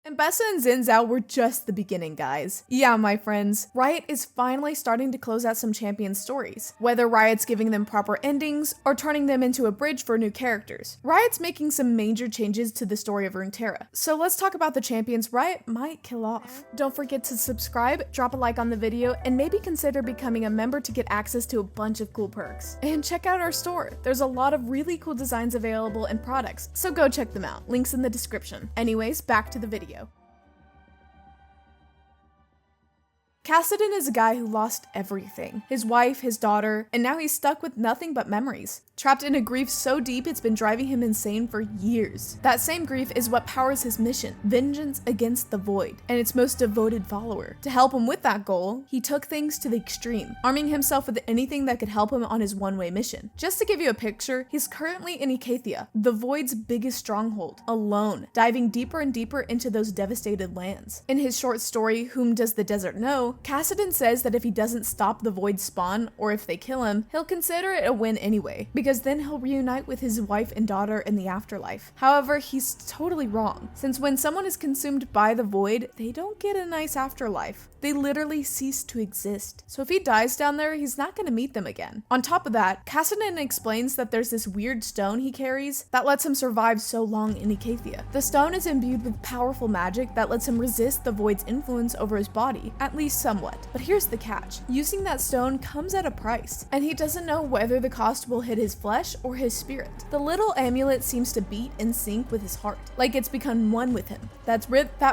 And Bessa and Xin Zhao were just the beginning, guys. Yeah, my friends, Riot is finally starting to close out some champion stories, whether Riot's giving them proper endings or turning them into a bridge for new characters. Riot's making some major changes to the story of Runeterra. So let's talk about the champions Riot might kill off. Don't forget to subscribe, drop a like on the video, and maybe consider becoming a member to get access to a bunch of cool perks. And check out our store. There's a lot of really cool designs available and products, so go check them out. Links in the description. Anyways, back to the video. Kassadin is a guy who lost everything. His wife, his daughter, and now he's stuck with nothing but memories. Trapped in a grief so deep it's been driving him insane for years. That same grief is what powers his mission, vengeance against the Void, and its most devoted follower. To help him with that goal, he took things to the extreme, arming himself with anything that could help him on his one-way mission. Just to give you a picture, he's currently in Icathia, the Void's biggest stronghold, alone, diving deeper and deeper into those devastated lands. In his short story, Whom Does the Desert Know?, Kassadin says that if he doesn't stop the Void spawn, or if they kill him, he'll consider it a win anyway, because then he'll reunite with his wife and daughter in the afterlife. However, he's totally wrong, since when someone is consumed by the Void, they don't get a nice afterlife. They literally cease to exist. So if he dies down there, he's not going to meet them again. On top of that, Kassadin explains that there's this weird stone he carries that lets him survive so long in Icathia. The stone is imbued with powerful magic that lets him resist the Void's influence over his body, at least somewhat. But here's the catch. Using that stone comes at a price, and he doesn't know whether the cost will hit his flesh or his spirit. The little amulet seems to beat in sync with his heart, like it's become one with him. That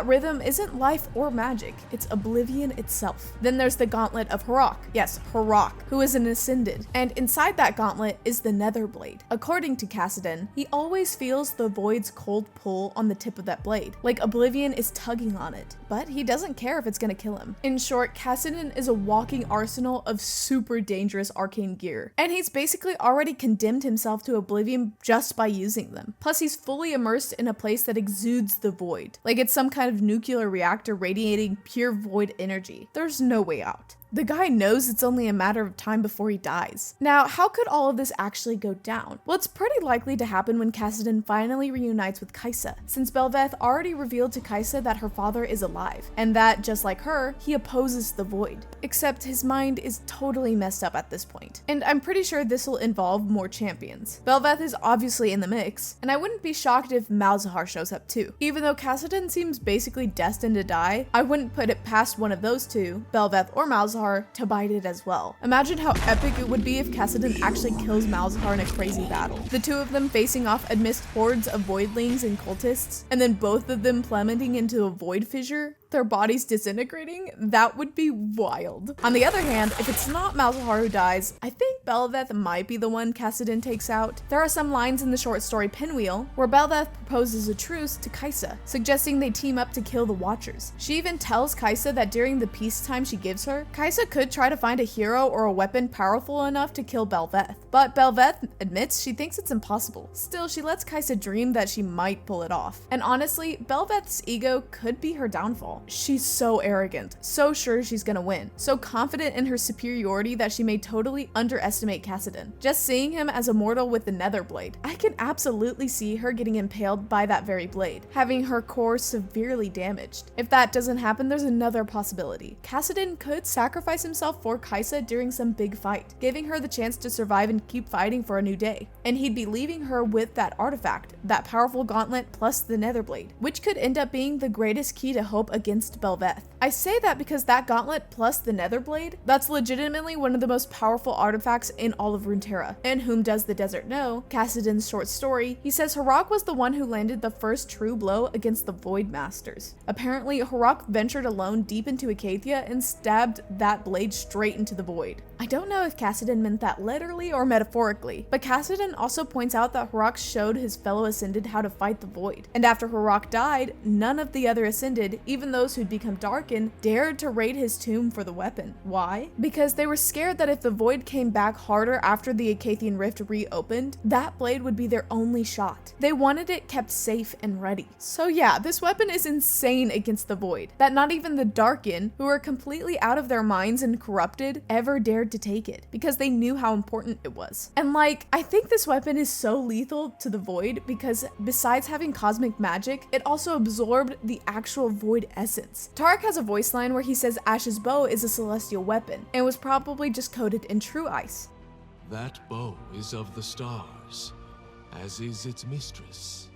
rhythm isn't life or magic, it's oblivion itself. Then there's the gauntlet of Harok. Yes, Harok, who is an ascended, and inside that gauntlet is the nether blade. According to Kassadin, he always feels the Void's cold pull on the tip of that blade, like oblivion is tugging on it, but he doesn't care if it's gonna kill him. In short, Kassadin is a walking arsenal of super dangerous arcane gear, and he's basically already condemned himself to oblivion just by using them. Plus, he's fully immersed in a place that exudes the Void, like it's some kind of nuclear reactor radiating pure Void energy. There's no way out. The guy knows it's only a matter of time before he dies. Now, how could all of this actually go down? Well, it's pretty likely to happen when Kassadin finally reunites with Kai'Sa, since Bel'Veth already revealed to Kai'Sa that her father is alive, and that, just like her, he opposes the Void. Except his mind is totally messed up at this point, and I'm pretty sure this will involve more champions. Bel'Veth is obviously in the mix, and I wouldn't be shocked if Malzahar shows up too. Even though Kassadin seems basically destined to die, I wouldn't put it past one of those two, Bel'Veth or Malzahar, to bite it as well. Imagine how epic it would be if Kassadin actually kills Malzahar in a crazy battle. The two of them facing off amidst hordes of voidlings and cultists, and then both of them plummeting into a void fissure, their bodies disintegrating. That would be wild. On the other hand, if it's not Malzahar who dies, I think Bel'Veth might be the one Kassadin takes out. There are some lines in the short story Pinwheel where Bel'Veth proposes a truce to Kai'Sa, suggesting they team up to kill the Watchers. She even tells Kai'Sa that during the peacetime she gives her, Kai'Sa could try to find a hero or a weapon powerful enough to kill Bel'Veth, but Bel'Veth admits she thinks it's impossible. Still, she lets Kai'Sa dream that she might pull it off. And honestly, Bel'Veth's ego could be her downfall. She's so arrogant, so sure she's gonna win, so confident in her superiority that she may totally underestimate Kassadin. Just seeing him as a mortal with the nether blade, I can absolutely see her getting impaled by that very blade, having her core severely damaged. If that doesn't happen, there's another possibility. Kassadin could sacrifice himself for Kai'Sa during some big fight, giving her the chance to survive and keep fighting for a new day. And he'd be leaving her with that artifact, that powerful gauntlet plus the nether blade, which could end up being the greatest key to hope against Bel'Veth. I say that because that gauntlet plus the nether blade, that's legitimately one of the most powerful artifacts in all of Runeterra. In Whom Does the Desert Know?, Kassadin's short story, he says Harok was the one who landed the first true blow against the Void Masters. Apparently, Harok ventured alone deep into Icathia and stabbed that blade straight into the Void. I don't know if Kassadin meant that literally or metaphorically, but Kassadin also points out that Harok showed his fellow Ascended how to fight the Void. And after Harok died, none of the other Ascended, even though those who'd become darkened dared to raid his tomb for the weapon. Why? Because they were scared that if the void came back harder after the Acathian Rift reopened, that blade would be their only shot. They wanted it kept safe and ready. So yeah, this weapon is insane against the void, that not even the Darken, who are completely out of their minds and corrupted, ever dared to take it, because they knew how important it was. And like, I think this weapon is so lethal to the void because besides having cosmic magic, it also absorbed the actual void essence. Tarek has a voice line where he says Ash's bow is a celestial weapon, and was probably just coated in true ice. That bow is of the stars, as is its mistress.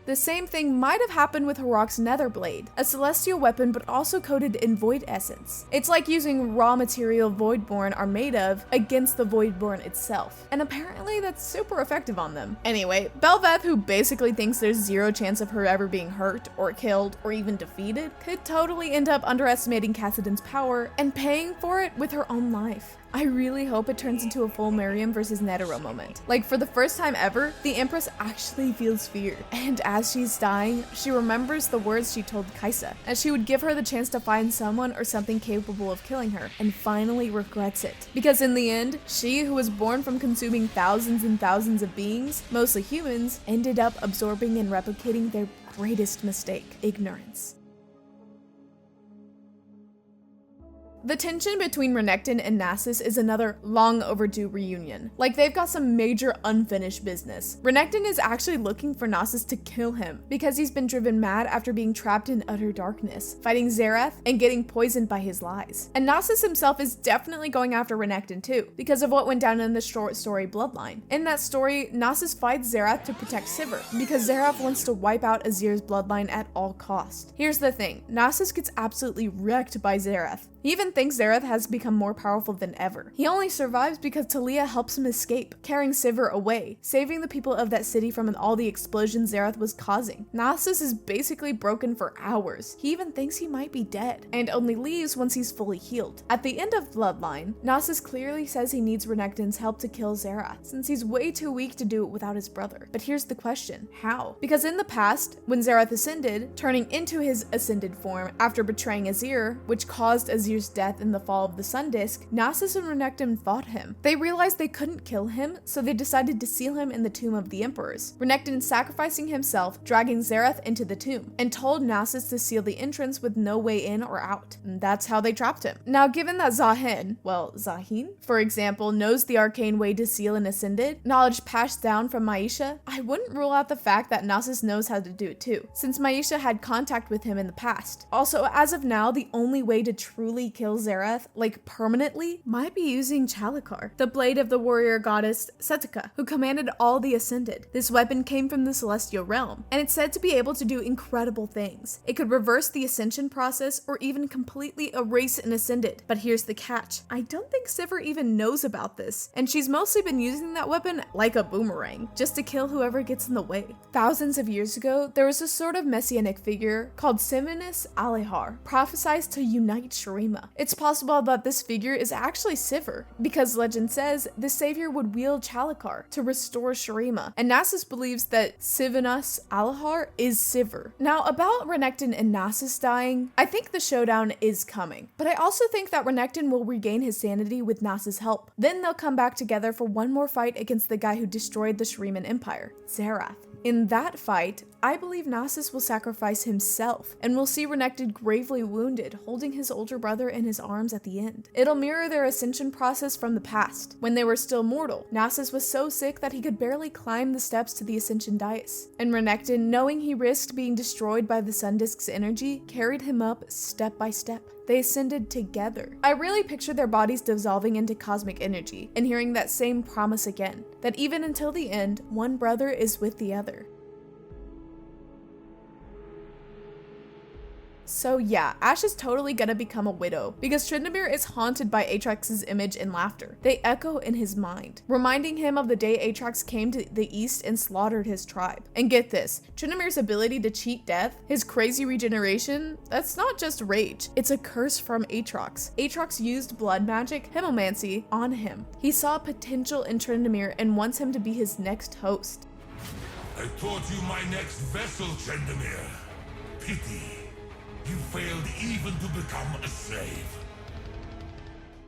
The same thing might have happened with Harok's nether blade, a celestial weapon but also coated in void essence. It's like using raw material Voidborn are made of against the Voidborn itself, and apparently that's super effective on them. Anyway, Belveth, who basically thinks there's zero chance of her ever being hurt or killed or even defeated, could totally end up underestimating Kassadin's power and paying for it with her own life. I really hope it turns into a full Miriam versus Netero moment. Like, for the first time ever, the Empress actually feels fear. And as she's dying, she remembers the words she told Kaisa, and she would give her the chance to find someone or something capable of killing her, and finally regrets it. Because in the end, she, who was born from consuming thousands and thousands of beings, mostly humans, ended up absorbing and replicating their greatest mistake: ignorance. The tension between Renekton and Nasus is another long overdue reunion. Like, they've got some major unfinished business. Renekton is actually looking for Nasus to kill him because he's been driven mad after being trapped in utter darkness, fighting Xerath and getting poisoned by his lies. And Nasus himself is definitely going after Renekton too, because of what went down in the short story Bloodline. In that story, Nasus fights Xerath to protect Sivir, because Xerath wants to wipe out Azir's bloodline at all cost. Here's the thing, Nasus gets absolutely wrecked by Xerath. He even thinks Xerath has become more powerful than ever. He only survives because Talia helps him escape, carrying Sivir away, saving the people of that city from all the explosions Xerath was causing. Nasus is basically broken for hours. He even thinks he might be dead, and only leaves once he's fully healed. At the end of Bloodline, Nasus clearly says he needs Renekton's help to kill Xerath, since he's way too weak to do it without his brother. But here's the question: how? Because in the past, when Xerath ascended, turning into his ascended form after betraying Azir, which caused Azir's death in the fall of the Sun Disk, Nasus and Renekton fought him. They realized they couldn't kill him, so they decided to seal him in the tomb of the Emperors. Renekton sacrificing himself, dragging Xerath into the tomb, and told Nasus to seal the entrance with no way in or out. And that's how they trapped him. Now, given that Zahin, for example, knows the arcane way to seal and ascended, knowledge passed down from Maisha, I wouldn't rule out the fact that Nasus knows how to do it too, since Maisha had contact with him in the past. Also, as of now, the only way to truly kill Xerath, like permanently, might be using Chalikar, the blade of the warrior goddess Setika, who commanded all the Ascended. This weapon came from the Celestial Realm, and it's said to be able to do incredible things. It could reverse the Ascension process or even completely erase an Ascended. But here's the catch: I don't think Sivir even knows about this, and she's mostly been using that weapon like a boomerang, just to kill whoever gets in the way. Thousands of years ago, there was a sort of messianic figure called Sivinus Alehar, prophesied to unite Shurima. It's possible that this figure is actually Sivir, because legend says the savior would wield Chalikar to restore Shurima, and Nasus believes that Sivinus Alehar is Sivir. Now, about Renekton and Nasus dying, I think the showdown is coming, but I also think that Renekton will regain his sanity with Nasus' help. Then they'll come back together for one more fight against the guy who destroyed the Shuriman Empire, Xerath. In that fight, I believe Nasus will sacrifice himself, and we'll see Renekton gravely wounded, holding his older brother in his arms at the end. It'll mirror their ascension process from the past, when they were still mortal. Nasus was so sick that he could barely climb the steps to the ascension dais, and Renekton, knowing he risked being destroyed by the Sun Disk's energy, carried him up step by step. They ascended together. I really picture their bodies dissolving into cosmic energy, and hearing that same promise again, that even until the end, one brother is with the other. So yeah, Ashe is totally gonna become a widow, because Tryndamere is haunted by Aatrox's image and laughter. They echo in his mind, reminding him of the day Aatrox came to the east and slaughtered his tribe. And get this, Tryndamere's ability to cheat death, his crazy regeneration, that's not just rage, it's a curse from Aatrox. Aatrox used blood magic, hemomancy, on him. He saw potential in Tryndamere and wants him to be his next host. I taught you my next vessel, Tryndamere. Pity. You failed even to become a slave.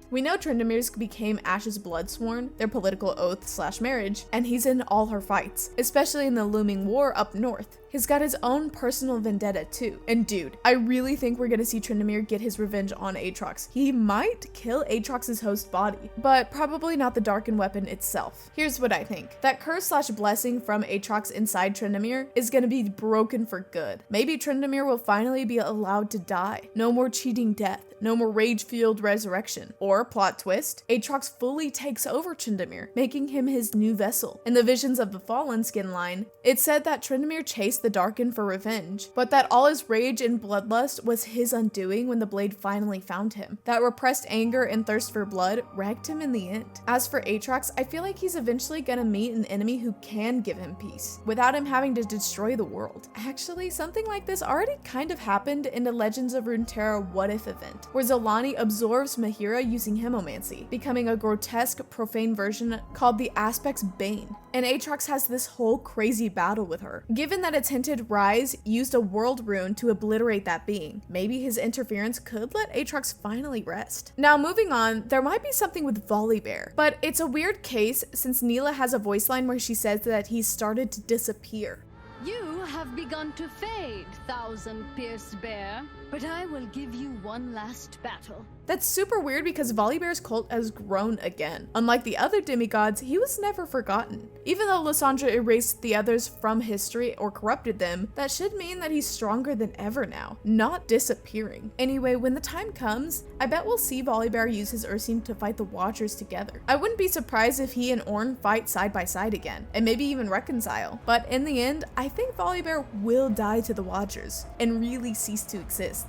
We know Tryndamere's became Ash's bloodsworn, their political oath/marriage, and he's in all her fights, especially in the looming war up north. He's got his own personal vendetta too. And dude, I really think we're gonna see Tryndamere get his revenge on Aatrox. He might kill Aatrox's host body, but probably not the Darken weapon itself. Here's what I think. That curse/blessing from Aatrox inside Tryndamere is gonna be broken for good. Maybe Tryndamere will finally be allowed to die. No more cheating death. No more rage-fueled resurrection. Or, plot twist, Aatrox fully takes over Tryndamere, making him his new vessel. In the Visions of the Fallen skin line, it said that Tryndamere chased the Darken for revenge, but that all his rage and bloodlust was his undoing when the blade finally found him. That repressed anger and thirst for blood wrecked him in the end. As for Aatrox, I feel like he's eventually gonna meet an enemy who can give him peace, without him having to destroy the world. Actually, something like this already kind of happened in the Legends of Runeterra What If event, where Zolani absorbs Mahira using hemomancy, becoming a grotesque, profane version called the Aspect's Bane. And Aatrox has this whole crazy battle with her. Given that its hinted Rise used a world rune to obliterate that being, maybe his interference could let Aatrox finally rest. Now moving on, there might be something with Volibear, but it's a weird case since Neela has a voice line where she says that he's started to disappear. You have begun to fade, thousand-pierced bear, but I will give you one last battle. That's super weird because Volibear's cult has grown again. Unlike the other demigods, he was never forgotten. Even though Lysandra erased the others from history or corrupted them, that should mean that he's stronger than ever now, not disappearing. Anyway, when the time comes, I bet we'll see Volibear use his Ursine to fight the Watchers together. I wouldn't be surprised if he and Ornn fight side by side again, and maybe even reconcile. But in the end, I think Volibear will die to the Watchers and really cease to exist.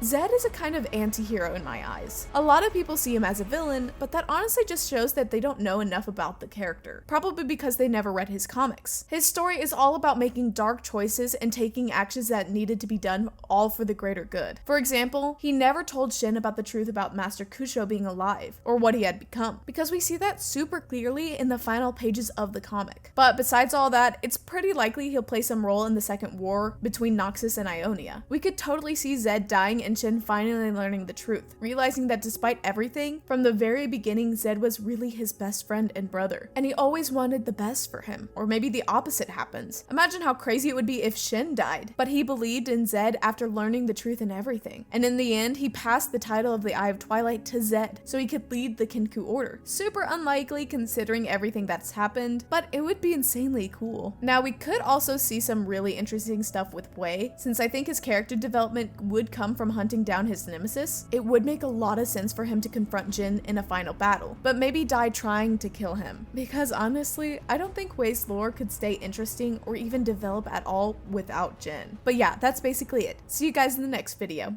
Zed is a kind of anti-hero in my eyes. A lot of people see him as a villain, but that honestly just shows that they don't know enough about the character, probably because they never read his comics. His story is all about making dark choices and taking actions that needed to be done all for the greater good. For example, he never told Shin about the truth about Master Kusho being alive, or what he had become, because we see that super clearly in the final pages of the comic. But besides all that, it's pretty likely he'll play some role in the second war between Noxus and Ionia. We could totally see Zed dying and Shin finally learning the truth, realizing that despite everything, from the very beginning Zed was really his best friend and brother, and he always wanted the best for him. Or maybe the opposite happens. Imagine how crazy it would be if Shin died, but he believed in Zed after learning the truth and everything. And in the end, he passed the title of the Eye of Twilight to Zed, so he could lead the Kenku Order. Super unlikely considering everything that's happened, but it would be insanely cool. Now we could also see some really interesting stuff with Wei, since I think his character development would come from hunting down his nemesis. It would make a lot of sense for him to confront Jin in a final battle, but maybe die trying to kill him. Because honestly, I don't think Wei's lore could stay interesting or even develop at all without Jin. But yeah, that's basically it. See you guys in the next video.